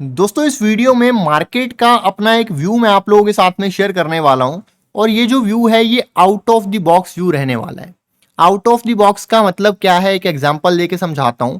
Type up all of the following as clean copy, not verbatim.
दोस्तों इस वीडियो में मार्केट का अपना एक व्यू मैं आप लोगों के साथ में शेयर करने वाला हूं और ये जो व्यू है ये out of the box view रहने वाला है। आउट ऑफ द बॉक्स का मतलब क्या है, एक एग्जांपल देके समझाता हूं।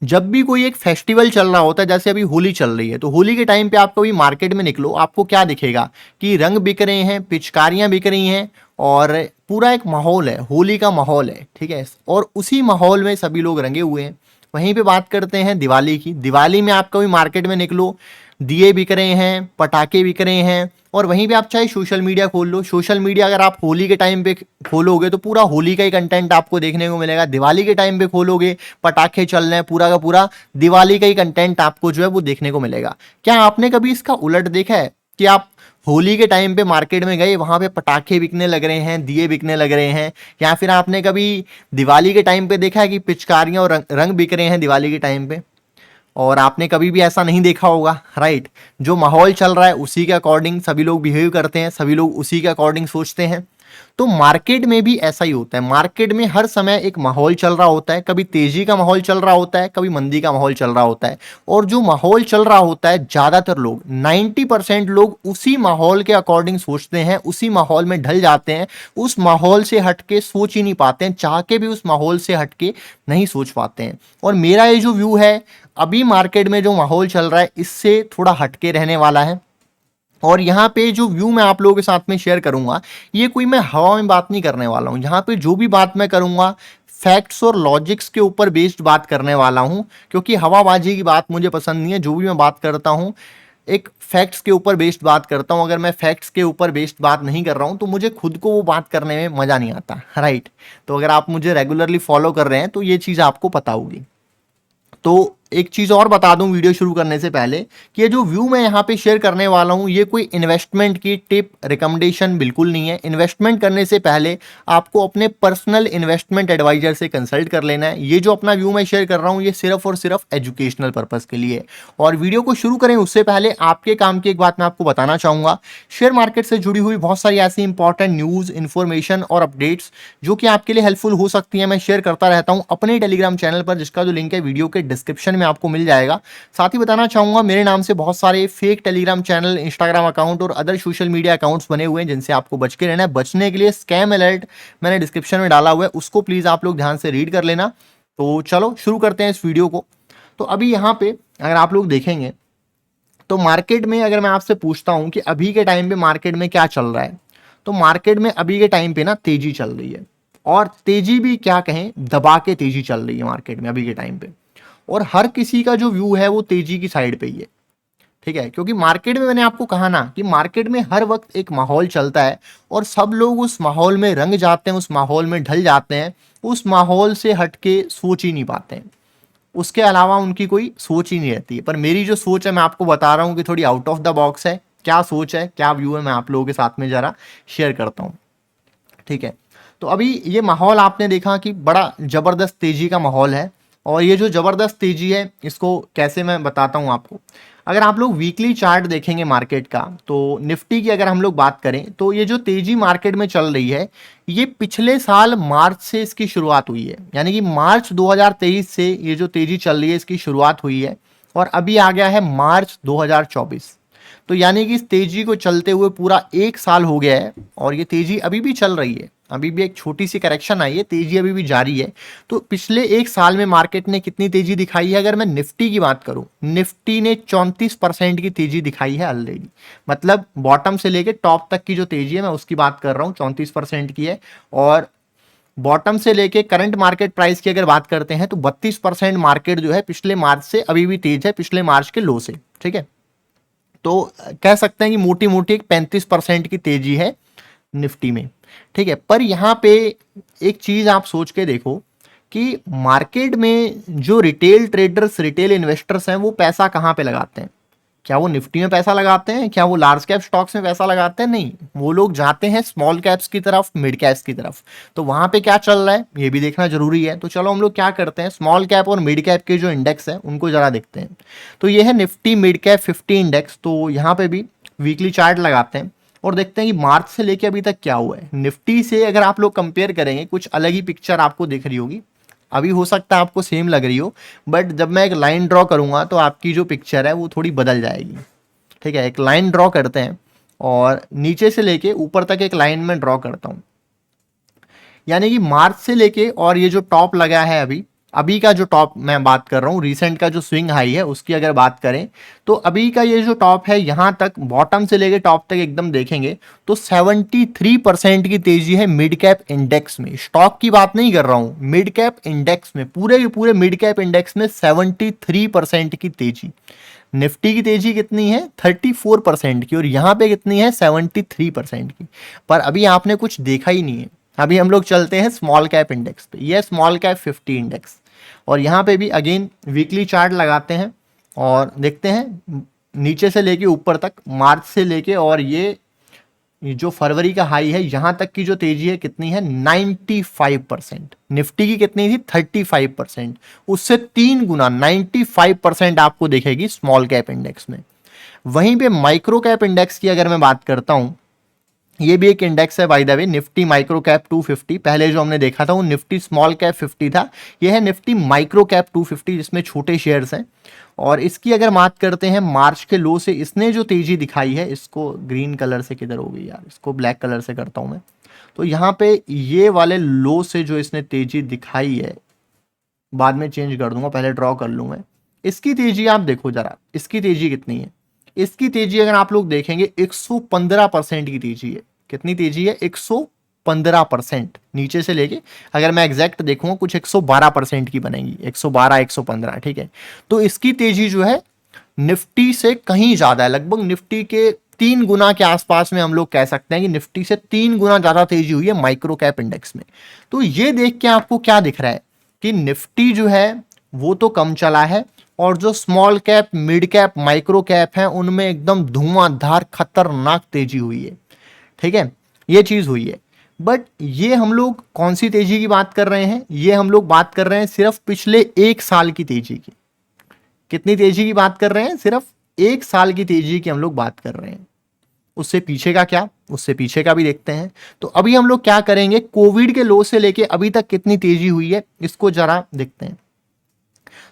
जब भी कोई एक फेस्टिवल चल रहा होता है, जैसे अभी होली चल रही है, तो होली के टाइम पे आप कभी मार्केट में निकलो, आपको क्या दिखेगा कि रंग बिक रहे हैं, पिचकारियां बिक रही हैं और पूरा एक माहौल है, होली का माहौल है, ठीक है। और उसी माहौल में सभी लोग रंगे हुए हैं। वहीं पे बात करते हैं दिवाली की। दिवाली में आप कभी मार्केट में निकलो, दिए बिक रहे हैं, पटाखे बिक रहे हैं। और वहीं पे आप चाहे सोशल मीडिया खोल लो, सोशल मीडिया अगर आप होली के टाइम पे खोलोगे तो पूरा होली का ही कंटेंट आपको देखने को मिलेगा। दिवाली के टाइम पे खोलोगे, पटाखे चल रहे हैं, पूरा का पूरा दिवाली का ही कंटेंट आपको जो है वो देखने को मिलेगा। क्या आपने कभी इसका उलट देखा है कि आप होली के टाइम पे मार्केट में गए, वहां पे पटाखे बिकने लग रहे हैं, दिए बिकने लग रहे हैं? या फिर आपने कभी दिवाली के टाइम पे देखा है कि पिचकारियां और रंग बिक रहे हैं दिवाली के टाइम पे? और आपने कभी भी ऐसा नहीं देखा होगा, राइट। जो माहौल चल रहा है उसी के अकॉर्डिंग सभी लोग बिहेव करते हैं, सभी लोग उसी के अकॉर्डिंग सोचते हैं। तो मार्केट में भी ऐसा ही होता है। मार्केट में हर समय एक माहौल चल रहा होता है, कभी तेजी का माहौल चल रहा होता है, कभी मंदी का माहौल चल रहा होता है। और जो माहौल चल रहा होता है, ज्यादातर लोग 90% लोग उसी माहौल के अकॉर्डिंग सोचते हैं, उसी माहौल में ढल जाते हैं। उस माहौल से हटके सोच ही नहीं पाते हैं, चाह के भी उस माहौल से हटके नहीं सोच पाते हैं। और मेरा ये जो व्यू है, अभी मार्केट में जो माहौल चल रहा है इससे थोड़ा हटके रहने वाला है। और यहाँ पे जो व्यू मैं आप लोगों के साथ में शेयर करूंगा, ये कोई मैं हवा में बात नहीं करने वाला हूँ। यहाँ पे जो भी बात मैं करूंगा, फैक्ट्स और लॉजिक्स के ऊपर बेस्ड बात करने वाला हूँ। क्योंकि हवाबाजी की बात मुझे पसंद नहीं है। जो भी मैं बात करता हूँ, एक फैक्ट्स के ऊपर बेस्ड बात करता हूँ। अगर मैं फैक्ट्स के ऊपर बेस्ड बात नहीं कर रहा हूँ तो मुझे खुद को वो बात करने में मजा नहीं आता, राइट। तो अगर आप मुझे रेगुलरली फॉलो कर रहे हैं तो ये चीज़ आपको पता होगी। तो एक चीज और बता दूं वीडियो शुरू करने से पहले कि ये जो व्यू मैं यहाँ पे शेयर करने वाला हूँ, ये कोई इन्वेस्टमेंट की टिप रिकमेंडेशन बिल्कुल नहीं है। इन्वेस्टमेंट करने से पहले आपको अपने पर्सनल इन्वेस्टमेंट एडवाइजर से कंसल्ट कर लेना है। ये जो अपना व्यू मैं शेयर कर रहा हूँ, ये सिर्फ और सिर्फ एजुकेशनल पर्पज के लिए। और वीडियो को शुरू करें उससे पहले आपके काम की एक बात मैं आपको बताना चाहूंगा। शेयर मार्केट से जुड़ी हुई बहुत सारी ऐसी इंपॉर्टेंट न्यूज, इन्फॉर्मेशन और अपडेट्स जो कि आपके लिए हेल्पफुल हो सकती है, मैं शेयर करता रहता हूं अपने टेलीग्राम चैनल पर, जिसका जो लिंक है वीडियो के डिस्क्रिप्शन में आपको मिल जाएगा। साथ ही बताना चाहूंगा, मेरे नाम से बहुत सारे fake Telegram channel, Instagram account और अदर सोशल मीडिया अकाउंट्स बने हुए हैं, जिनसे आपको बच के रहना है। बचने के लिए स्कैम अलर्ट मैंने डिस्क्रिप्शन में डाला हुआ है, उसको प्लीज आप लोग ध्यान से रीड कर लेना। तो चलो शुरू करते हैं इस वीडियो को। तो अभी यहाँ पे अगर आप लोग देखेंगे तो मार्केट में अगर मैं आपसे पूछता हूं कि अभी के टाइम पे मार्केट में क्या चल रहा है, तो मार्केट में अभी के टाइम पे ना तेजी चल रही है। और तेजी भी क्या कहें, दबा के तेजी चल रही है मार्केट में अभी के टाइम पे। और हर किसी का जो व्यू है वो तेजी की साइड पे ही है, ठीक है। क्योंकि मार्केट में मैंने आपको कहा ना कि मार्केट में हर वक्त एक माहौल चलता है और सब लोग उस माहौल में रंग जाते हैं, उस माहौल में ढल जाते हैं, उस माहौल से हटके सोच ही नहीं पाते हैं। उसके अलावा उनकी कोई सोच ही नहीं रहती है। पर मेरी जो सोच है मैं आपको बता रहा हूँ कि थोड़ी आउट ऑफ द बॉक्स है। क्या सोच है, क्या व्यू है, मैं आप लोगों के साथ में जरा शेयर करता हूँ, ठीक है। तो अभी ये माहौल आपने देखा कि बड़ा जबरदस्त तेजी का माहौल है। और ये जो जबरदस्त तेजी है इसको कैसे मैं बताता हूँ आपको। अगर आप लोग वीकली चार्ट देखेंगे मार्केट का, तो निफ्टी की अगर हम लोग बात करें तो ये जो तेजी मार्केट में चल रही है, ये पिछले साल मार्च से इसकी शुरुआत हुई है। यानी कि मार्च 2023 से ये जो तेजी चल रही है इसकी शुरुआत हुई है और अभी आ गया है मार्च 2024। तो यानी कि इस तेजी को चलते हुए पूरा एक साल हो गया है और ये तेजी अभी भी चल रही है। अभी भी एक छोटी सी करेक्शन आई है, तेजी अभी भी जारी है। तो पिछले एक साल में मार्केट ने कितनी तेजी दिखाई है? अगर मैं निफ्टी की बात करूं, निफ्टी ने 34% की तेजी दिखाई है ऑलरेडी। मतलब बॉटम से लेके टॉप तक की जो तेजी है मैं उसकी बात कर रहा हूं, 34% की है। और बॉटम से लेके करंट मार्केट प्राइस की अगर बात करते हैं तो 32% मार्केट जो है पिछले मार्च से अभी भी तेज है, पिछले मार्च के लो से, ठीक है। तो कह सकते हैं कि मोटी मोटी एक 35% की तेजी है निफ्टी में, ठीक है। पर यहाँ पे एक चीज आप सोच के देखो कि मार्केट में जो रिटेल ट्रेडर्स, रिटेल इन्वेस्टर्स हैं, वो पैसा कहाँ पे लगाते हैं? क्या वो निफ्टी में पैसा लगाते हैं? क्या वो लार्ज कैप स्टॉक्स में पैसा लगाते हैं? नहीं, वो लोग जाते हैं स्मॉल कैप्स की तरफ, मिड कैप्स की तरफ। तो वहां पे क्या चल रहा है ये भी देखना जरूरी है। तो चलो हम लोग क्या करते हैं, स्मॉल कैप और मिड कैप के जो इंडेक्स है उनको जरा देखते हैं। तो ये है निफ्टी मिड कैप 50 इंडेक्स। तो यहाँ पे भी वीकली चार्ट लगाते हैं और देखते हैं कि मार्च से लेके अभी तक क्या हुआ है। निफ्टी से अगर आप लोग कंपेयर करेंगे, कुछ अलग ही पिक्चर आपको दिख रही होगी। अभी हो सकता है आपको सेम लग रही हो, बट जब मैं एक लाइन ड्रॉ करूंगा तो आपकी जो पिक्चर है वो थोड़ी बदल जाएगी। ठीक है, एक लाइन ड्रॉ करते हैं और नीचे से लेके ऊपर तक एक लाइन में ड्रॉ करता हूं। यानी कि मार्च से लेके और ये जो टॉप लगा है अभी अभी का जो टॉप मैं बात कर रहा हूँ, रिसेंट का जो स्विंग हाई है उसकी अगर बात करें तो अभी का ये जो टॉप है यहां तक बॉटम से लेके टॉप तक एकदम देखेंगे तो 73% की तेजी है मिड कैप इंडेक्स में। स्टॉक की बात नहीं कर रहा हूं, मिड कैप इंडेक्स में, पूरे के पूरे मिड कैप इंडेक्स में 73% की तेजी। निफ्टी की तेजी कितनी है 34% की, और यहां पे कितनी है 73% की। पर अभी आपने कुछ देखा ही नहीं है। अभी हम लोग चलते हैं स्मॉल कैप इंडेक्स पे, ये स्मॉल कैप 50 इंडेक्स, और यहाँ पे भी अगेन वीकली चार्ट लगाते हैं और देखते हैं नीचे से लेके ऊपर तक, मार्च से लेके और ये जो फरवरी का हाई है यहां तक की जो तेजी है कितनी है 95%। निफ्टी की कितनी थी 35%, उससे 3 गुना 95% आपको दिखेगी स्मॉल कैप इंडेक्स में। वहीं पे माइक्रो कैप इंडेक्स की अगर मैं बात करता हूं, ये भी एक इंडेक्स है by the way, Nifty micro cap 250। पहले जो हमने देखा था वो निफ्टी स्मॉल कैप 50 था, ये है निफ्टी माइक्रो कैप 250 जिसमें छोटे शेयर्स हैं। और इसकी अगर बात करते हैं मार्च के लो से इसने जो तेजी दिखाई है, इसको ग्रीन कलर से किधर हो गई यार, इसको ब्लैक कलर से करता हूं मैं, तो यहाँ पे ये वाले लो से जो इसने तेजी दिखाई है, बाद में चेंज कर दूंगा, पहले ड्रॉ कर लूँ मैं। इसकी तेजी आप देखो जरा, इसकी तेजी कितनी है, इसकी तेजी अगर आप लोग देखेंगे 115% की तेजी है। कितनी तेजी है 115%, नीचे से लेके अगर मैं एग्जैक्ट देखूंगा कुछ 112% की बनेगी, 112 115। ठीक है, तो इसकी तेजी जो है निफ्टी से कहीं ज्यादा है, लगभग निफ्टी के 3 गुना के आसपास में हम लोग कह सकते हैं कि निफ्टी से 3 गुना ज्यादा तेजी हुई है माइक्रो कैप इंडेक्स में। तो ये देख के आपको क्या दिख रहा है कि निफ्टी जो है वो तो कम चला है, और जो small cap mid cap micro cap है उनमें एकदम धुआंधार खतरनाक तेजी हुई है। ठीक है, ये चीज हुई है। बट ये हम लोग कौन सी तेजी की बात कर रहे हैं, ये हम लोग बात कर रहे हैं सिर्फ पिछले 1 साल की तेजी की। कितनी तेजी की बात कर रहे हैं, सिर्फ 1 साल की तेजी की हम लोग बात कर रहे हैं। उससे पीछे का क्या, उससे पीछे का भी देखते हैं। तो अभी हम लोग क्या करेंगे, कोविड के लो से लेके अभी तक कितनी तेजी हुई है इसको जरा देखते हैं।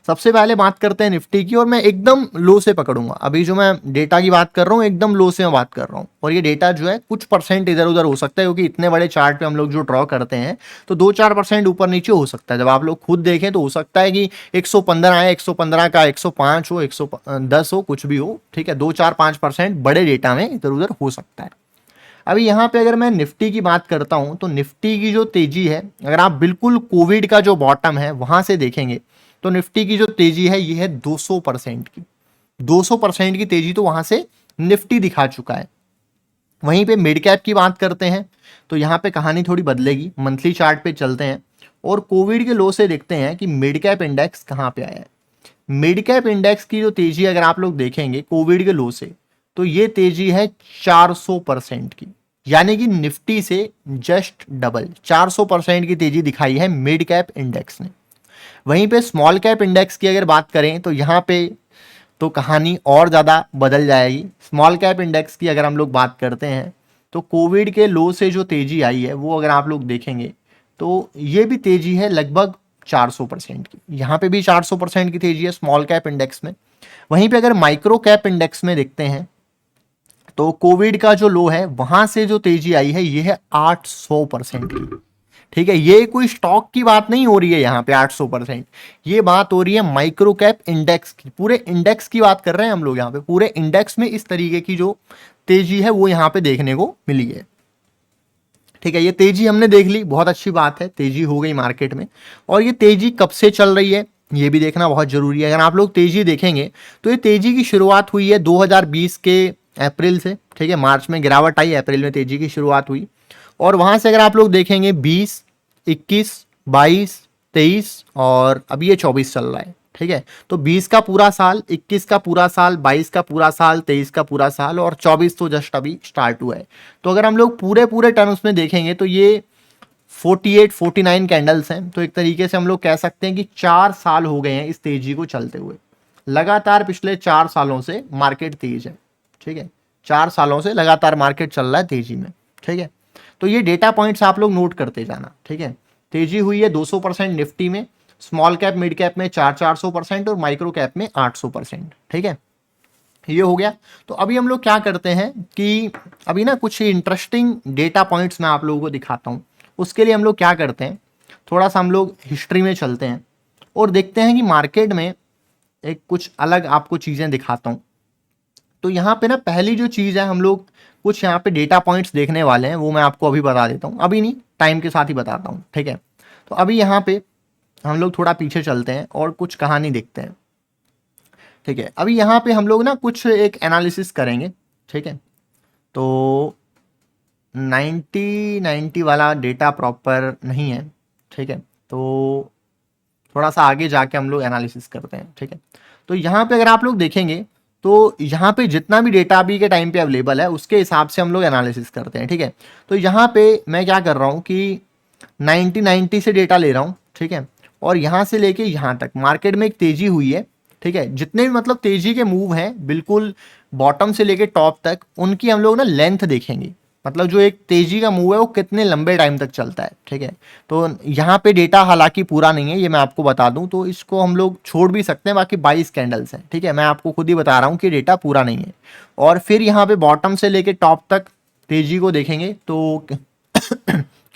सबसे पहले बात करते हैं निफ्टी की, और मैं एकदम लो से पकड़ूंगा। अभी जो मैं डेटा की बात कर रहा हूँ एकदम लो से मैं बात कर रहा हूँ, और ये डेटा जो है कुछ परसेंट इधर उधर हो सकता है, क्योंकि इतने बड़े चार्ट पे हम लोग जो ड्रॉ करते हैं तो 2-4% ऊपर नीचे हो सकता है। जब आप लोग खुद देखें तो हो सकता है कि 115 आए, 115 का 105 हो, 110 हो, कुछ भी हो। ठीक है, 2-4-5% बड़े डेटा में इधर उधर हो सकता है। अभी यहाँ पे अगर मैं निफ्टी की बात करता हूं तो निफ्टी की जो तेजी है, अगर आप बिल्कुल कोविड का जो बॉटम है वहां से देखेंगे तो निफ्टी की जो तेजी है ये है 200% की। 200% की तेजी तो वहां से निफ्टी दिखा चुका है। वहीं पे मिड कैप की बात करते हैं तो यहाँ पे कहानी थोड़ी बदलेगी। मंथली चार्ट पे चलते हैं और कोविड के लो से देखते हैं कि मिड कैप इंडेक्स कहाँ पे आया है। मिड कैप इंडेक्स की जो तेजी अगर आप लोग देखेंगे कोविड के लो से, तो ये तेजी है 400% की, यानी कि निफ्टी से जस्ट डबल 400% की तेजी दिखाई है मिड कैप इंडेक्स ने। वहीं पे स्मॉल कैप इंडेक्स की अगर बात करें तो यहाँ पे तो कहानी और ज़्यादा बदल जाएगी। स्मॉल कैप इंडेक्स की अगर हम लोग बात करते हैं तो कोविड के लो से जो तेजी आई है वो अगर आप लोग देखेंगे तो ये भी तेजी है लगभग 400% की। यहाँ पे भी 400% की तेजी है स्मॉल कैप इंडेक्स में। वहीं पे अगर माइक्रो कैप इंडेक्स में देखते हैं तो कोविड का जो लो है वहां से जो तेजी आई है ये है 800% की। ठीक है, ये कोई स्टॉक की बात नहीं हो रही है यहाँ पे 800%, ये बात हो रही है माइक्रो कैप इंडेक्स की। पूरे इंडेक्स की बात कर रहे हैं हम लोग यहाँ पे, पूरे इंडेक्स में इस तरीके की जो तेजी है वो यहाँ पे देखने को मिली है। ठीक है, ये तेजी हमने देख ली, बहुत अच्छी बात है, तेजी हो गई मार्केट में। और ये तेजी कब से चल रही है ये भी देखना बहुत जरूरी है। अगर आप लोग तेजी देखेंगे तो ये तेजी की शुरुआत हुई है 2020 के अप्रैल से। ठीक है, मार्च में गिरावट आई, अप्रैल में तेजी की शुरुआत हुई, और वहां से अगर आप लोग देखेंगे 20, 21, 22, 23 और अभी ये 24 चल रहा है। ठीक है, तो 20 का पूरा साल, 21 का पूरा साल, 22 का पूरा साल, 23 का पूरा साल, और 24 तो जस्ट अभी स्टार्ट हुआ है। तो अगर हम लोग पूरे पूरे टर्म्स में देखेंगे तो ये 48-49 कैंडल्स हैं। तो एक तरीके से हम लोग कह सकते हैं कि 4 साल हो गए हैं इस तेजी को चलते हुए। लगातार पिछले 4 सालों से मार्केट तेज है। ठीक है, 4 सालों से लगातार मार्केट चल रहा है तेजी में। ठीक है, तो ये डेटा पॉइंट्स आप लोग नोट करते जाना। ठीक है, तेजी हुई है 200% निफ्टी में, स्मॉल कैप मिड कैप में 400% और माइक्रो कैप में 800%। ठीक है, ये हो गया। तो अभी हम लोग क्या करते हैं कि अभी ना कुछ इंटरेस्टिंग डेटा पॉइंट्स मैं आप लोगों को दिखाता हूँ। उसके लिए हम लोग क्या करते हैं, थोड़ा सा हम लोग हिस्ट्री में चलते हैं और देखते हैं कि मार्केट में एक कुछ अलग आपको चीज़ें दिखाता हूँ। तो यहाँ पे ना पहली जो चीज़ है, हम लोग कुछ यहाँ पे डेटा पॉइंट्स देखने वाले हैं, वो मैं आपको अभी बता देता हूँ, अभी नहीं टाइम के साथ ही बताता हूँ। ठीक है, तो अभी यहाँ पे हम लोग थोड़ा पीछे चलते हैं और कुछ कहानी देखते हैं। ठीक है, अभी यहाँ पे हम लोग ना कुछ एक एनालिसिस करेंगे। ठीक है, तो 90 वाला डेटा प्रॉपर नहीं है। ठीक है, तो थोड़ा सा आगे जाके हम लोग एनालिसिस करते हैं। ठीक है, तो यहाँ पे अगर आप लोग देखेंगे तो यहाँ पे जितना भी डेटा अभी के टाइम पे अवेलेबल है उसके हिसाब से हम लोग एनालिसिस करते हैं। ठीक है, तो यहाँ पे मैं क्या कर रहा हूँ कि 90 से डेटा ले रहा हूँ। ठीक है, और यहाँ से लेके यहाँ तक मार्केट में एक तेजी हुई है। ठीक है, जितने भी मतलब तेजी के मूव हैं बिल्कुल बॉटम से लेके टॉप तक, उनकी हम लोग ना लेंथ देखेंगे, मतलब जो एक तेजी का मूव है वो कितने लंबे टाइम तक चलता है। ठीक है, तो यहाँ पे डेटा हालांकि पूरा नहीं है, ये मैं आपको बता दूं, तो इसको हम लोग छोड़ भी सकते हैं, बाकी 22 कैंडल्स हैं। ठीक है, मैं आपको खुद ही बता रहा हूँ कि डेटा पूरा नहीं है। और फिर यहाँ पे बॉटम से लेके टॉप तक तेजी को देखेंगे तो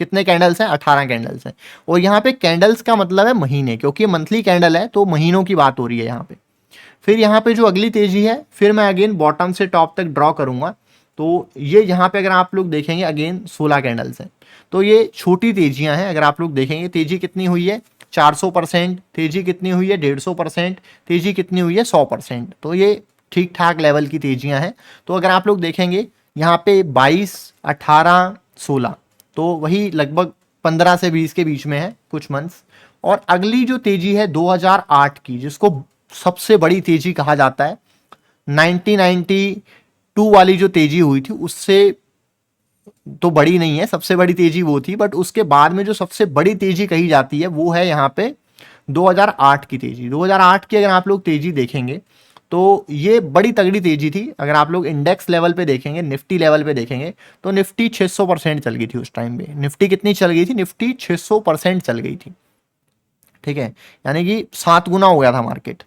कितने कैंडल्स हैं, 18 कैंडल्स हैं। और यहाँ पे कैंडल्स का मतलब है महीने, क्योंकि मंथली कैंडल है तो महीनों की बात हो रही है यहाँ पे। फिर यहाँ पे जो अगली तेजी है, फिर मैं अगेन बॉटम से टॉप तक ड्रॉ करूंगा, तो ये यहाँ पे अगर आप लोग देखेंगे अगेन 16 कैंडल्स हैं। तो ये छोटी तेजियां हैं। अगर आप लोग देखेंगे तेजी कितनी हुई है, 400%, तेजी कितनी हुई है 150%, तेजी कितनी हुई है 100%। तो ये ठीक ठाक लेवल की तेजियां हैं। तो अगर आप लोग देखेंगे यहाँ पे 22, 18, 16, तो वही लगभग 15 से 20 के बीच में है कुछ मंथ्स। और अगली जो तेजी है 2008 की, जिसको सबसे बड़ी तेजी कहा जाता है, 1992 वाली जो तेजी हुई थी उससे तो बड़ी नहीं है, सबसे बड़ी तेजी वो थी, बट उसके बाद में जो सबसे बड़ी तेजी कही जाती है वो है यहाँ पे 2008 की तेजी। 2008 की अगर आप लोग तेजी देखेंगे तो ये बड़ी तगड़ी तेजी थी। अगर आप लोग इंडेक्स लेवल पे देखेंगे, निफ्टी लेवल पे देखेंगे, तो निफ्टी 600% चल गई थी उस टाइम पे। निफ्टी कितनी चल गई थी, निफ्टी 600% चल गई थी। ठीक है, यानी कि 7 गुना हो गया था मार्केट।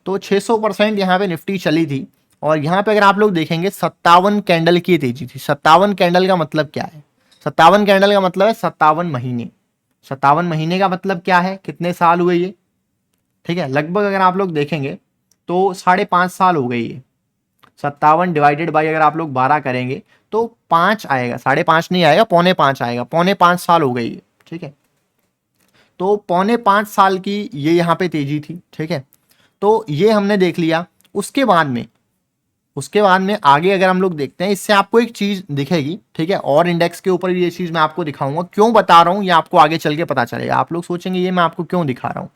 तो 600% यहाँ पे निफ्टी चली थी। और यहाँ पे अगर आप लोग देखेंगे 57 कैंडल की तेजी थी। 57 कैंडल का मतलब क्या है, 57 कैंडल का मतलब है 57 महीने। 57 महीने का मतलब क्या है, कितने साल हुए ये। ठीक है, लगभग अगर आप लोग देखेंगे तो 5.5 साल हो गए ये। 57 डिवाइडेड बाई अगर आप लोग 12 करेंगे तो 5 आएगा, 5.5 नहीं आएगा, 4.5 आएगा, 4.5 साल हो गई है। ठीक है, तो 4.5 साल की ये यहाँ पे तेजी थी। ठीक है, तो ये हमने देख लिया। उसके बाद में आगे अगर हम लोग देखते हैं, इससे आपको एक चीज दिखेगी। ठीक है, और इंडेक्स के ऊपर भी ये चीज मैं आपको दिखाऊंगा, क्यों बता रहा हूं ये आपको आगे चल के पता चलेगा। आप लोग सोचेंगे ये मैं आपको क्यों दिखा रहा हूं।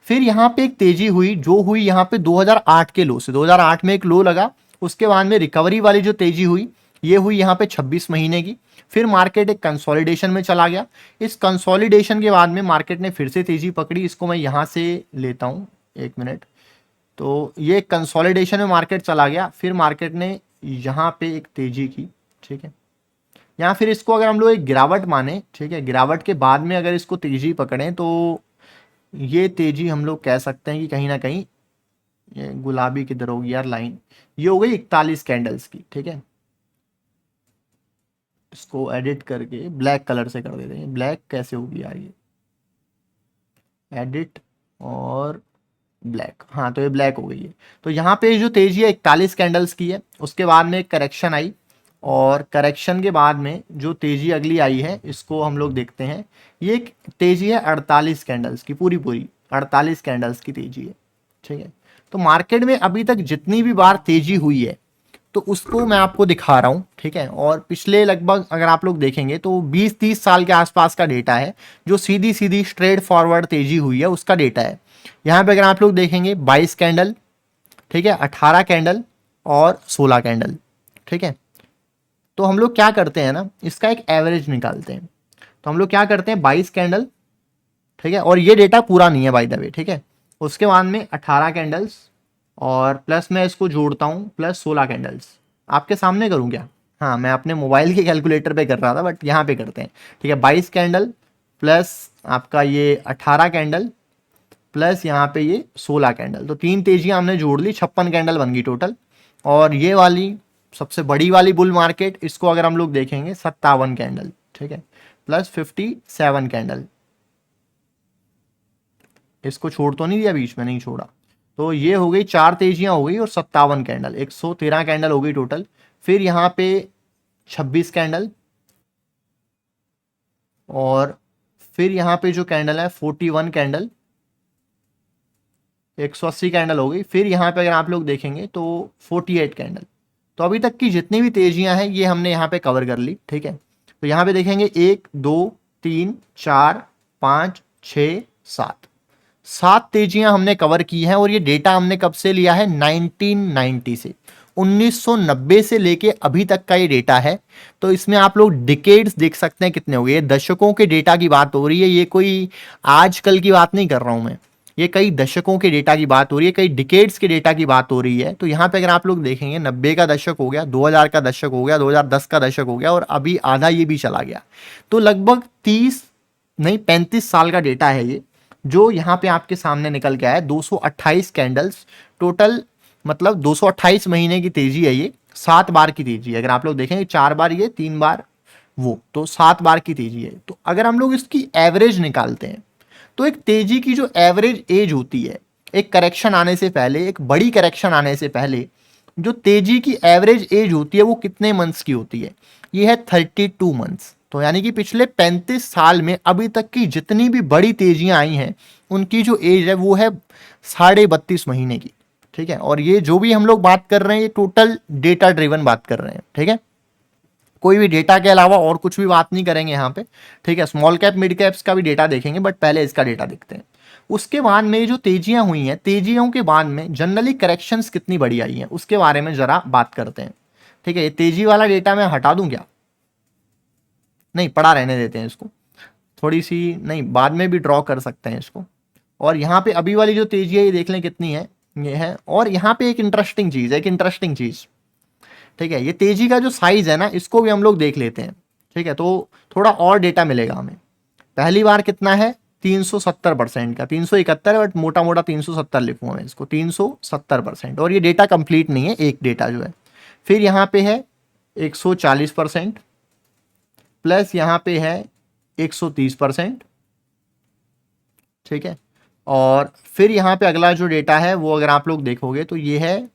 फिर यहाँ पे एक तेजी हुई, जो हुई यहाँ पे 2008 के लो से। 2008 में एक लो लगा, उसके बाद में रिकवरी वाली जो तेजी हुई ये हुई यहाँ पे 26 महीने की। फिर मार्केट एक कंसोलिडेशन में चला गया। इस कंसोलिडेशन के बाद में मार्केट ने फिर से तेजी पकड़ी। इसको मैं यहाँ से लेता हूँ, एक मिनट। तो ये कंसोलिडेशन में मार्केट चला गया, फिर मार्केट ने यहाँ पे एक तेजी की। ठीक है, यहाँ फिर इसको अगर हम लोग एक गिरावट माने, ठीक है, गिरावट के बाद में अगर इसको तेजी पकड़ें तो ये तेजी हम लोग कह सकते हैं कि कहीं ना कहीं, ये गुलाबी किधर होगी यार लाइन, ये हो गई 41 कैंडल्स की। ठीक है, इसको एडिट करके ब्लैक कलर से कर देते हैं। ब्लैक कैसे होगी यार, ये एडिट और ब्लैक, हाँ तो ये ब्लैक हो गई है। तो यहाँ पे जो तेजी है 41 कैंडल्स की है। उसके बाद में एक करेक्शन आई, और करेक्शन के बाद में जो तेजी अगली आई है इसको हम लोग देखते हैं। ये एक तेजी है 48 कैंडल्स की, पूरी पूरी 48 कैंडल्स की तेजी है। ठीक है, तो मार्केट में अभी तक जितनी भी बार तेजी हुई है तो उसको मैं आपको दिखा रहा हूँ। ठीक है, और पिछले लगभग अगर आप लोग देखेंगे तो 20-30 साल के आसपास का डेटा है, जो सीधी सीधी स्ट्रेट फॉरवर्ड तेजी हुई है उसका डेटा है। यहाँ पे अगर आप लोग देखेंगे 22 कैंडल, ठीक है, 18 कैंडल और 16 कैंडल। ठीक है, तो हम लोग क्या करते हैं ना, इसका एक एवरेज निकालते हैं। तो हम लोग क्या करते हैं, 22 कैंडल, ठीक है, और ये डेटा पूरा नहीं है बाय द वे। ठीक है, उसके बाद में 18 कैंडल्स और प्लस मैं इसको जोड़ता हूँ प्लस 16 कैंडल्स। आपके सामने करूँ क्या, हाँ मैं अपने मोबाइल के कैलकुलेटर पे कर रहा था बट यहाँ पे करते हैं। ठीक है, 22 कैंडल प्लस आपका ये 18 कैंडल प्लस यहाँ पे ये 16 कैंडल, तो 3 तेजियां हमने जोड़ ली, 56 कैंडल बन गई टोटल। और ये वाली सबसे बड़ी वाली बुल मार्केट, इसको अगर हम लोग देखेंगे 57 कैंडल, ठीक है, प्लस 57 कैंडल, इसको छोड़ तो नहीं दिया बीच में, नहीं छोड़ा। तो ये हो गई 4 तेजियां हो गई और 57 कैंडल, 113 कैंडल हो गई टोटल। फिर यहाँ पे 26 कैंडल, और फिर यहाँ पे जो कैंडल है 41 कैंडल, 180 कैंडल हो गई। फिर यहाँ पे अगर आप लोग देखेंगे तो 48 कैंडल। तो अभी तक की जितनी भी तेजियां हैं ये हमने यहाँ पे कवर कर ली, ठीक है। तो यहाँ पे देखेंगे 1 2 3 4 5 6 7, 7 तेजियां हमने कवर की हैं। और ये डेटा हमने कब से लिया है, 1990 से, 1990 से लेके अभी तक का ये डेटा है। तो इसमें आप लोग डिकेड्स देख सकते हैं कितने हो गए, ये दशकों के डेटा की बात हो रही है, ये कोई आजकल की बात नहीं कर रहा हूं मैं, ये कई दशकों के डेटा की बात हो रही है, कई डिकेड्स के डेटा की बात हो रही है। तो यहाँ पे अगर आप लोग देखेंगे 90 का दशक हो गया, 2000 का दशक हो गया, 2010 का दशक हो गया, और अभी आधा ये भी चला गया। तो लगभग 30 नहीं 35 साल का डेटा है ये, जो यहाँ पे आपके सामने निकल के आया है। 228 कैंडल्स टोटल, मतलब 228 महीने की तेजी है ये, 7 बार की तेजी है। अगर आप लोग देखेंगे 4 बार ये, 3 बार वो, तो 7 बार की तेजी है। तो अगर हम लोग इसकी एवरेज निकालते हैं, तो एक तेजी की जो एवरेज एज होती है, एक करेक्शन आने से पहले, एक बड़ी करेक्शन आने से पहले जो तेजी की एवरेज एज होती है वो कितने मंथ्स की होती है, ये है 32 मंथ्स। तो यानी कि पिछले 35 साल में अभी तक की जितनी भी बड़ी तेजियां आई हैं उनकी जो एज है वो है 32.5 महीने की, ठीक है। और ये जो भी हम लोग बात कर रहे हैं ये टोटल डेटा ड्रिवन बात कर रहे हैं, ठीक है, कोई भी डेटा के अलावा और कुछ भी बात नहीं करेंगे यहाँ पे, ठीक है। स्मॉल कैप मिड कैप्स का भी डेटा देखेंगे, बट पहले इसका डेटा देखते हैं। उसके बाद में जो तेजियां हुई हैं, तेजियों के बाद में जनरली करेक्शंस कितनी बड़ी आई हैं उसके बारे में जरा बात करते हैं, ठीक है। ये तेजी वाला डेटा मैं हटा दूं क्या, नहीं, पड़ा रहने देते हैं इसको, थोड़ी सी नहीं, बाद में भी ड्रॉ कर सकते हैं इसको। और यहाँ पे अभी वाली जो तेजी है ये देख लें कितनी है, ये है। और यहाँ पे एक इंटरेस्टिंग चीज है, एक इंटरेस्टिंग चीज, ठीक है, ये तेजी का जो साइज है ना इसको भी हम लोग देख लेते हैं, ठीक है। तो थोड़ा और डेटा मिलेगा हमें। पहली बार कितना है, 370% का, 371 है, बट मोटा मोटा 370 लिखूंगा मैं इसको, 370%। और ये डेटा कंप्लीट नहीं है, एक डेटा जो है। फिर यहाँ पे है 140%, प्लस यहाँ पे है 130%, ठीक है। और फिर यहाँ पे अगला जो डेटा है वो अगर आप लोग देखोगे तो ये है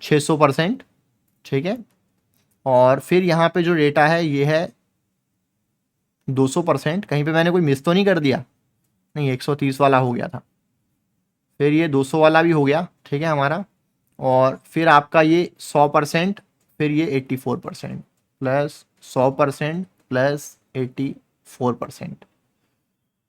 600%, ठीक है। और फिर यहाँ पे जो डेटा है ये है 200%, कहीं पे मैंने कोई मिस तो नहीं कर दिया, नहीं, 130 वाला हो गया था। फिर ये 200 वाला भी हो गया, ठीक है हमारा। और फिर आपका ये 100%, फिर ये 84%, प्लस 100% प्लस 84%,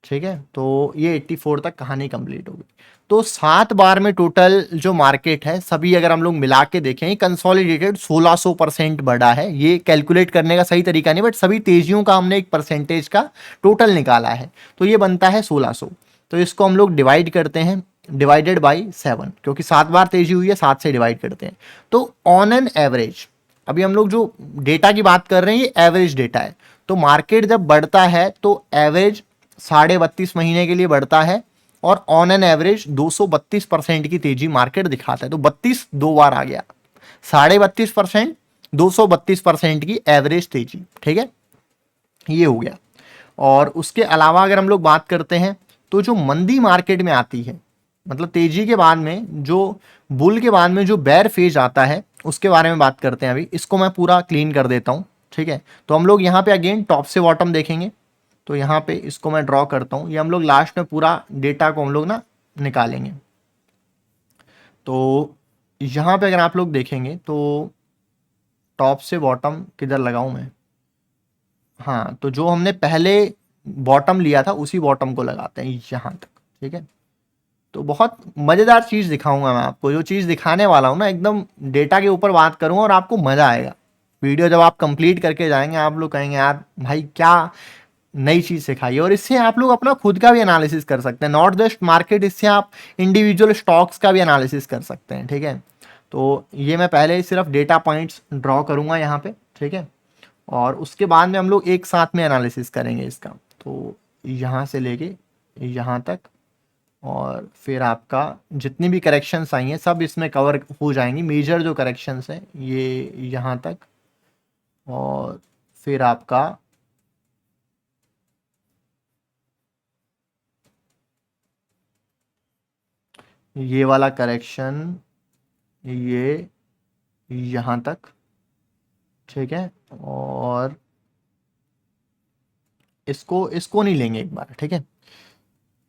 ठीक है। तो ये 84 तक कहानी कंप्लीट होगी। तो 7 बार में टोटल जो मार्केट है सभी अगर हम लोग मिला के देखें, कंसोलिडेटेड 1600% बढ़ा है। ये कैलकुलेट करने का सही तरीका नहीं, बट सभी तेजियों का हमने एक परसेंटेज का टोटल निकाला है, तो ये बनता है 1600। तो इसको हम लोग डिवाइड करते हैं, डिवाइडेड बाई 7, क्योंकि 7 बार तेजी हुई है, 7 से डिवाइड करते हैं। तो ऑन एन एवरेज, अभी हम लोग जो डेटा की बात कर रहे हैं ये एवरेज डेटा है। तो मार्केट जब बढ़ता है तो एवरेज 32.5 महीने के लिए बढ़ता है, और ऑन एन एवरेज 232% की तेजी मार्केट दिखाता है। तो 32 दो बार आ गया, 32.5%, 232% की एवरेज तेजी, ठीक है, ये हो गया। और उसके अलावा अगर हम लोग बात करते हैं तो जो मंदी मार्केट में आती है, मतलब तेजी के बाद में जो बुल के बाद में जो बेयर फेज आता है उसके बारे में बात करते हैं। अभी इसको मैं पूरा क्लीन कर देता हूं, ठीक है। तो हम लोग यहाँ पे अगेन टॉप से बॉटम देखेंगे, तो यहाँ पे इसको मैं ड्रॉ करता हूँ, ये हम लोग लास्ट में पूरा डेटा को हम लोग ना निकालेंगे। तो यहाँ पे अगर आप लोग देखेंगे तो टॉप से बॉटम किधर लगाऊं मैं, हाँ, तो जो हमने पहले बॉटम लिया था उसी बॉटम को लगाते हैं यहाँ तक, ठीक है। तो बहुत मज़ेदार चीज़ दिखाऊंगा मैं आपको, जो चीज़ दिखाने वाला हूँ ना एकदम डेटा के ऊपर बात करूँगा और आपको मज़ा आएगा। वीडियो जब आप कंप्लीट करके जाएंगे आप लोग कहेंगे यार भाई क्या नई चीज़ सिखाई है। और इससे आप लोग अपना खुद का भी एनालिसिस कर सकते हैं, नॉट जस्ट मार्केट, इससे आप इंडिविजुअल स्टॉक्स का भी एनालिसिस कर सकते हैं, ठीक है। तो ये मैं पहले सिर्फ डेटा पॉइंट्स ड्रॉ करूँगा यहाँ पे, ठीक है, और उसके बाद में हम लोग एक साथ में एनालिसिस करेंगे इसका। तो यहाँ से लेके यहाँ तक और फिर आपका जितनी भी करेक्शंस आई हैं सब इसमें कवर हो जाएंगी। मेजर जो करेक्शंस हैं ये यहाँ तक, और फिर आपका ये वाला करेक्शन ये यहाँ तक, ठीक है। और इसको इसको नहीं लेंगे एक बार, ठीक है,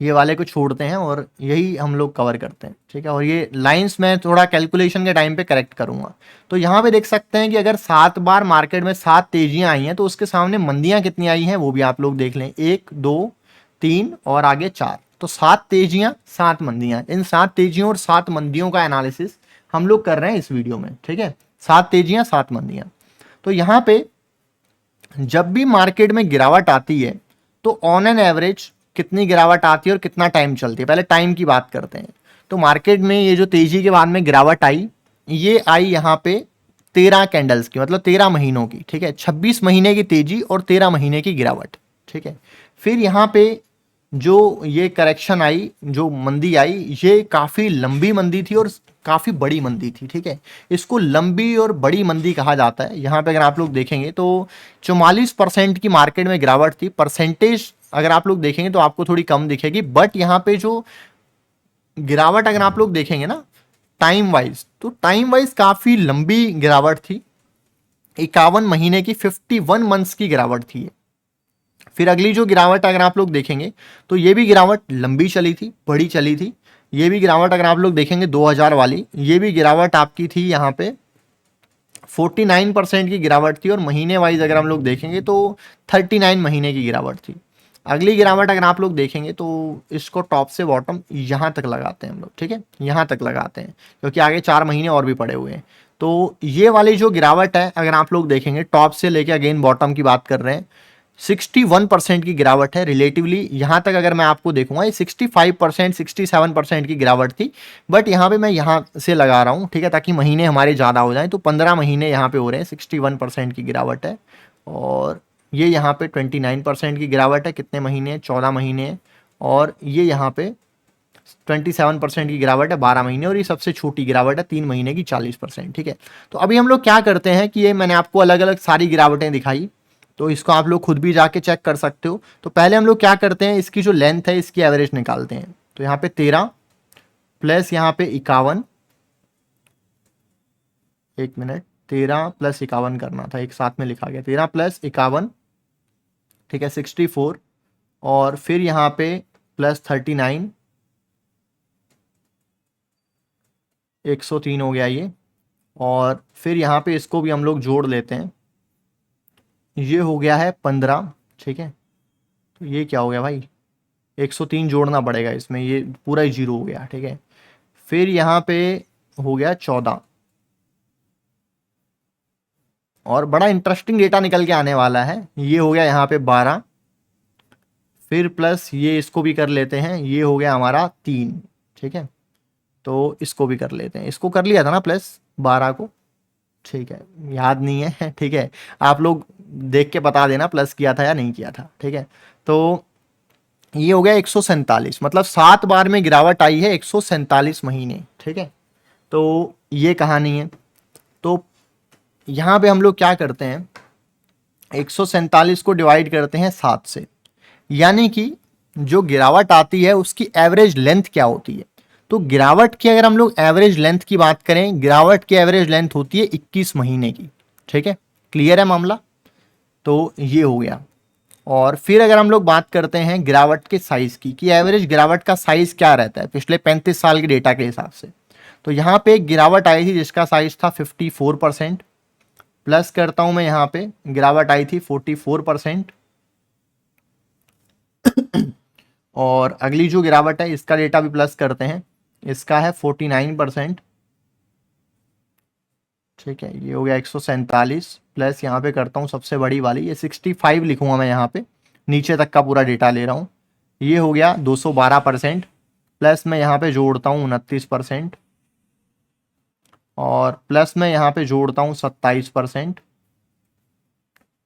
ये वाले को छोड़ते हैं और यही हम लोग कवर करते हैं, ठीक है। और ये लाइंस मैं थोड़ा कैलकुलेशन के टाइम पे करेक्ट करूंगा। तो यहाँ पे देख सकते हैं कि अगर 7 बार मार्केट में 7 तेजियां आई हैं तो उसके सामने मंदियां कितनी आई हैं वो भी आप लोग देख लें, 1 2 3 और आगे 4, तो 7 तेजियां 7 मंदियां। इन 7 तेजियों और 7 मंदियों का एनालिसिस हम लोग कर रहे हैं इस वीडियो में, ठीक है। 7 तेजियां 7 मंदियां। तो यहाँ पे जब भी मार्केट में गिरावट आती है तो ऑन एन एवरेज कितनी गिरावट आती है और कितना टाइम चलती है, पहले टाइम की बात करते हैं। तो मार्केट में ये जो तेजी के बाद में गिरावट आई, ये आई यहाँ पे 13 कैंडल्स की, मतलब 13 महीनों की, ठीक है। 26 महीने की तेजी और 13 महीने की गिरावट, ठीक है। फिर यहाँ पे जो ये करेक्शन आई, जो मंदी आई, ये काफ़ी लंबी मंदी थी और काफ़ी बड़ी मंदी थी, ठीक है। इसको लंबी और बड़ी मंदी कहा जाता है। यहाँ पे अगर आप लोग देखेंगे तो 44% की मार्केट में गिरावट थी। परसेंटेज अगर आप लोग देखेंगे तो आपको थोड़ी कम दिखेगी, बट यहाँ पे जो गिरावट अगर आप लोग देखेंगे ना टाइम वाइज, तो टाइम वाइज काफ़ी लंबी गिरावट थी। 51 महीने की, 51 मंथ्स की गिरावट थी। फिर अगली जो गिरावट अगर आप लोग देखेंगे तो ये भी गिरावट लंबी चली थी, बड़ी चली थी। ये भी गिरावट अगर आप लोग देखेंगे 2000 वाली, ये भी गिरावट आपकी थी यहाँ पे 49% की गिरावट थी। और महीने वाइज अगर हम लोग देखेंगे तो 39 महीने की गिरावट थी। अगली गिरावट अगर आप लोग देखेंगे तो इसको टॉप से बॉटम यहाँ तक लगाते हैं हम लोग, ठीक है, यहाँ तक लगाते हैं क्योंकि आगे 4 महीने और भी पड़े हुए हैं। तो ये वाली जो गिरावट है अगर आप लोग देखेंगे टॉप से लेके अगेन बॉटम की बात कर रहे हैं, 61% की गिरावट है रिलेटिवली। यहाँ तक अगर मैं आपको देखूंगा ये 65% 67% की गिरावट थी, बट यहाँ पे मैं यहाँ से लगा रहा हूँ, ठीक है, ताकि महीने हमारे ज़्यादा हो जाएं। तो 15 महीने यहाँ पे हो रहे हैं, 61% की गिरावट है। और ये यहाँ पे 29% की गिरावट है, कितने महीने, 14 महीने। और ये यहाँ पे 27% की गिरावट है, 12 महीने। और ये सबसे छोटी गिरावट है 3 महीने की, 40%, ठीक है। तो अभी हम लोग क्या करते हैं कि ये मैंने आपको अलग अलग सारी गिरावटें दिखाई, तो इसको आप लोग खुद भी जाके चेक कर सकते हो। तो पहले हम लोग क्या करते हैं, इसकी जो लेंथ है इसकी एवरेज निकालते हैं। तो यहाँ पे 13 प्लस यहाँ पे 51, एक मिनट, 13 प्लस 51 करना था, एक साथ में लिखा गया, 13 प्लस 51, ठीक है, 64। और फिर यहाँ पे प्लस 39, 103 हो गया ये। और फिर यहाँ पे इसको भी हम लोग जोड़ लेते हैं, ये हो गया है 15, ठीक है। तो ये क्या हो गया भाई, 103 जोड़ना पड़ेगा इसमें, ये पूरा ही जीरो हो गया, ठीक है। फिर यहाँ पे हो गया 14, और बड़ा इंटरेस्टिंग डेटा निकल के आने वाला है। ये हो गया यहाँ पे 12, फिर प्लस ये इसको भी कर लेते हैं, ये हो गया हमारा 3, ठीक है। तो इसको भी कर लेते हैं, इसको कर लिया था ना प्लस 12 को, ठीक है, याद नहीं है ठीक है, आप लोग देख के बता देना प्लस किया था या नहीं किया था, ठीक है। तो ये हो गया 147, मतलब 7 बार में गिरावट आई है 147 महीने, ठीक है। तो ये कहानी है। तो यहाँ पे हम लोग क्या करते हैं, 147 को डिवाइड करते हैं 7 से, यानी कि जो गिरावट आती है उसकी एवरेज लेंथ क्या होती है। तो गिरावट की अगर हम लोग एवरेज लेंथ की बात करें, गिरावट की एवरेज लेंथ होती है 21 महीने की, ठीक है। क्लियर है मामला। तो ये हो गया। और फिर अगर हम लोग बात करते हैं गिरावट के साइज की, कि एवरेज गिरावट का साइज क्या रहता है पिछले 35 साल के डेटा के हिसाब से, तो यहाँ पे एक गिरावट आई थी जिसका साइज था 54%, प्लस करता हूं मैं, यहाँ पे गिरावट आई थी 44%। और अगली जो गिरावट है इसका डेटा भी प्लस करते हैं, इसका है 49%, ठीक है। ये हो गया 147, प्लस यहाँ पे करता हूँ सबसे बड़ी वाली, ये 65 लिखूंगा मैं, यहाँ पे नीचे तक का पूरा डेटा ले रहा हूँ। ये हो गया 212%, प्लस मैं यहाँ पे जोड़ता हूँ 29%, और प्लस मैं यहाँ पे जोड़ता हूँ 27%,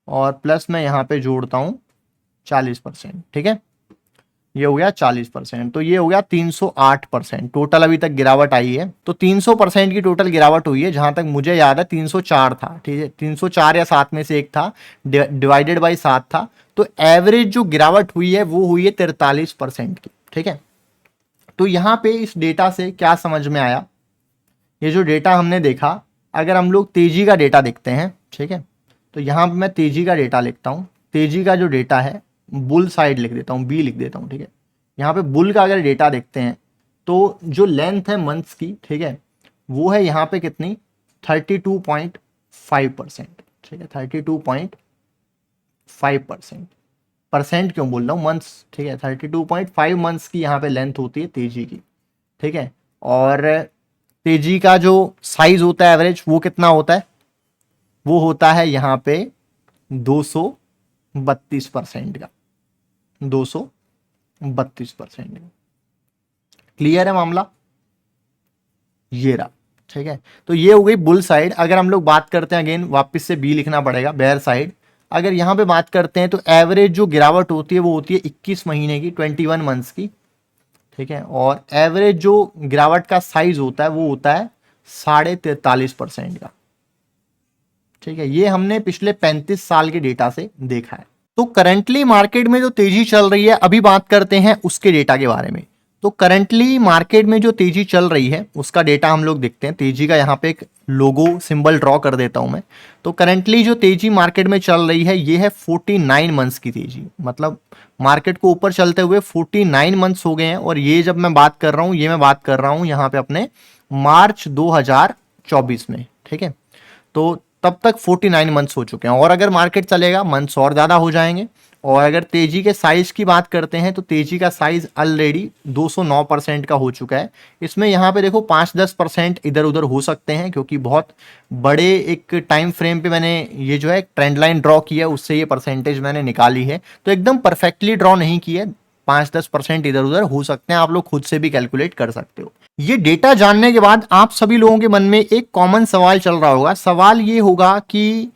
और प्लस मैं यहाँ पे जोड़ता हूँ 40%, ठीक है। ये हो गया 40%, तो ये हो गया 308%। टोटल अभी तक गिरावट आई है, तो 300% की टोटल गिरावट हुई है। जहां तक मुझे याद है 304 था, ठीक है, 304 या 7 में से एक था, डिवाइडेड बाई 7 था। तो एवरेज जो गिरावट हुई है वो हुई है 43% की, ठीक है। तो यहाँ पे इस डेटा से क्या समझ में आया, ये जो डेटा हमने देखा, अगर हम लोग तेजी का डेटा देखते हैं, ठीक है, तो यहाँ पे मैं तेजी का डेटा लिखता हूँ। तेजी का जो डेटा है, बुल साइड लिख देता हूँ, बी लिख देता हूँ, ठीक है। यहाँ पे बुल का अगर डेटा देखते हैं तो जो लेंथ है मंथ्स की, ठीक है, वो है यहाँ पे कितनी, 32.5%, ठीक है, 32.5%। परसेंट क्यों बोल रहा हूँ, मंथ्स, ठीक है, 32.5 मंथ्स की यहाँ पे लेंथ होती है तेजी की, ठीक है। और तेजी का जो साइज होता है एवरेज, वो कितना होता है, वो होता है यहाँ पे 232% का, 232%। क्लियर है मामला, ये रहा, ठीक है। तो ये हो गई बुल साइड। अगर हम लोग बात करते हैं, अगेन वापस से बी लिखना पड़ेगा, बेयर साइड। अगर यहां पे बात करते हैं तो एवरेज जो गिरावट होती है वो होती है 21 महीने की, 21 मंथ्स की, ठीक है। और एवरेज जो गिरावट का साइज होता है वो होता है 43.5% का, ठीक है। ये हमने पिछले 35 साल के डेटा से देखा है। तो करंटली मार्केट में जो तेजी चल रही है, अभी बात करते हैं उसके डेटा के बारे में। तो करंटली मार्केट में जो तेजी चल रही है उसका डेटा हम लोग देखते हैं। तेजी का यहाँ पे एक लोगो सिंबल ड्रॉ कर देता हूं मैं। तो करंटली जो तेजी मार्केट में चल रही है ये है 49 मंथ्स की तेजी, मतलब मार्केट को ऊपर चलते हुए 49 मंथ्स हो गए हैं। और ये जब मैं बात कर रहा हूं, ये मैं बात कर रहा हूं यहाँ पे अपने मार्च 2024 में, ठीक है। तो तब तक 49 मंथ्स हो चुके हैं, और अगर मार्केट चलेगा मंथ्स और ज़्यादा हो जाएंगे। और अगर तेजी के साइज की बात करते हैं तो तेजी का साइज ऑलरेडी 209% का हो चुका है। इसमें यहाँ पे देखो 5-10% इधर उधर हो सकते हैं, क्योंकि बहुत बड़े एक टाइम फ्रेम पे मैंने ये जो है ट्रेंड लाइन ड्रॉ की है, उससे ये परसेंटेज मैंने निकाली है। तो एकदम परफेक्टली ड्रॉ नहीं की है, 5-10% इधर उधर हो सकते हैं, आप लोग खुद से भी कैलकुलेट कर सकते हो। ये डेटा जानने के बाद आप सभी लोगों के मन में एक कॉमन सवाल चल रहा होगा। सवाल ये होगा कि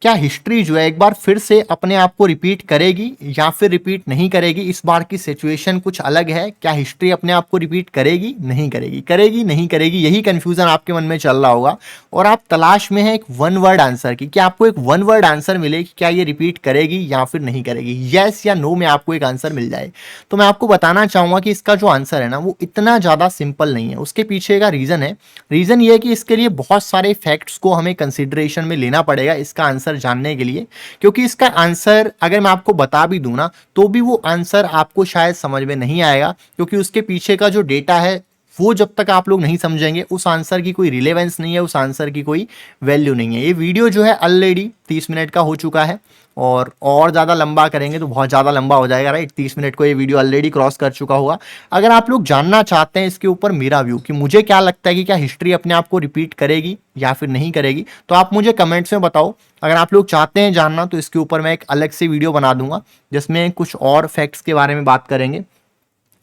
क्या हिस्ट्री जो है एक बार फिर से अपने आप को रिपीट करेगी या फिर रिपीट नहीं करेगी। इस बार की सिचुएशन कुछ अलग है, क्या हिस्ट्री अपने आप को रिपीट करेगी नहीं करेगी, करेगी नहीं करेगी, यही कंफ्यूजन आपके मन में चल रहा होगा। और आप तलाश में है एक वन वर्ड आंसर की, क्या आपको एक वन वर्ड आंसर मिले कि क्या ये रिपीट करेगी या फिर नहीं करेगी, यस या नो में आपको एक आंसर मिल जाए। तो मैं आपको बताना चाहूंगा कि इसका जो आंसर है ना वो इतना ज्यादा सिंपल नहीं है। उसके पीछे का रीजन है, रीजन ये है कि इसके लिए बहुत सारे फैक्ट्स को हमें कंसिडरेशन में लेना पड़ेगा इसका आंसर जानने के लिए। क्योंकि इसका आंसर अगर मैं आपको बता भी दूं ना तो भी वो आंसर आपको शायद समझ में नहीं आएगा, क्योंकि उसके पीछे का जो डेटा है वो जब तक आप लोग नहीं समझेंगे उस आंसर की कोई रिलेवेंस नहीं है, उस आंसर की कोई वैल्यू नहीं है। ये वीडियो जो है ऑलरेडी 30 मिनट का हो चुका है, और ज़्यादा लंबा करेंगे तो बहुत ज़्यादा लंबा हो जाएगा, राइट। 30 मिनट को ये वीडियो ऑलरेडी क्रॉस कर चुका होगा। अगर आप लोग जानना चाहते हैं इसके ऊपर मेरा व्यू कि मुझे क्या लगता है कि क्या हिस्ट्री अपने आप को रिपीट करेगी या फिर नहीं करेगी, तो आप मुझे कमेंट्स में बताओ। अगर आप लोग चाहते हैं जानना तो इसके ऊपर मैं एक अलग से वीडियो बना दूंगा जिसमें कुछ और फैक्ट्स के बारे में बात करेंगे।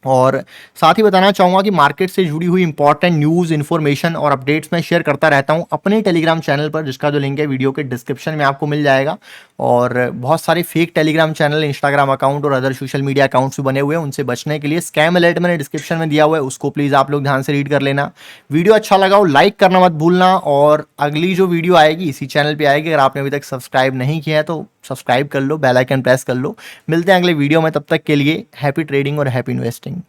और साथ ही बताना चाहूँगा कि मार्केट से जुड़ी हुई इंपॉर्टेंट न्यूज़, इन्फॉर्मेशन और अपडेट्स मैं शेयर करता रहता हूँ अपने टेलीग्राम चैनल पर, जिसका जो लिंक है वीडियो के डिस्क्रिप्शन में आपको मिल जाएगा। और बहुत सारे fake Telegram channel, Instagram account और अदर सोशल मीडिया अकाउंट्स भी बने हुए हैं, उनसे बचने के लिए स्कैम अलर्ट मैंने डिस्क्रिप्शन में दिया हुआ है, उसको प्लीज़ आप लोग ध्यान से रीड कर लेना। वीडियो अच्छा लगा हो लाइक करना मत भूलना, और अगली जो वीडियो आएगी इसी चैनल पर आएगी। अगर आपने अभी तक सब्सक्राइब नहीं किया है तो सब्सक्राइब कर लो, बेल आइकन प्रेस कर लो। मिलते हैं अगले वीडियो में, तब तक के लिए हैप्पी ट्रेडिंग और हैप्पी इन्वेस्टिंग।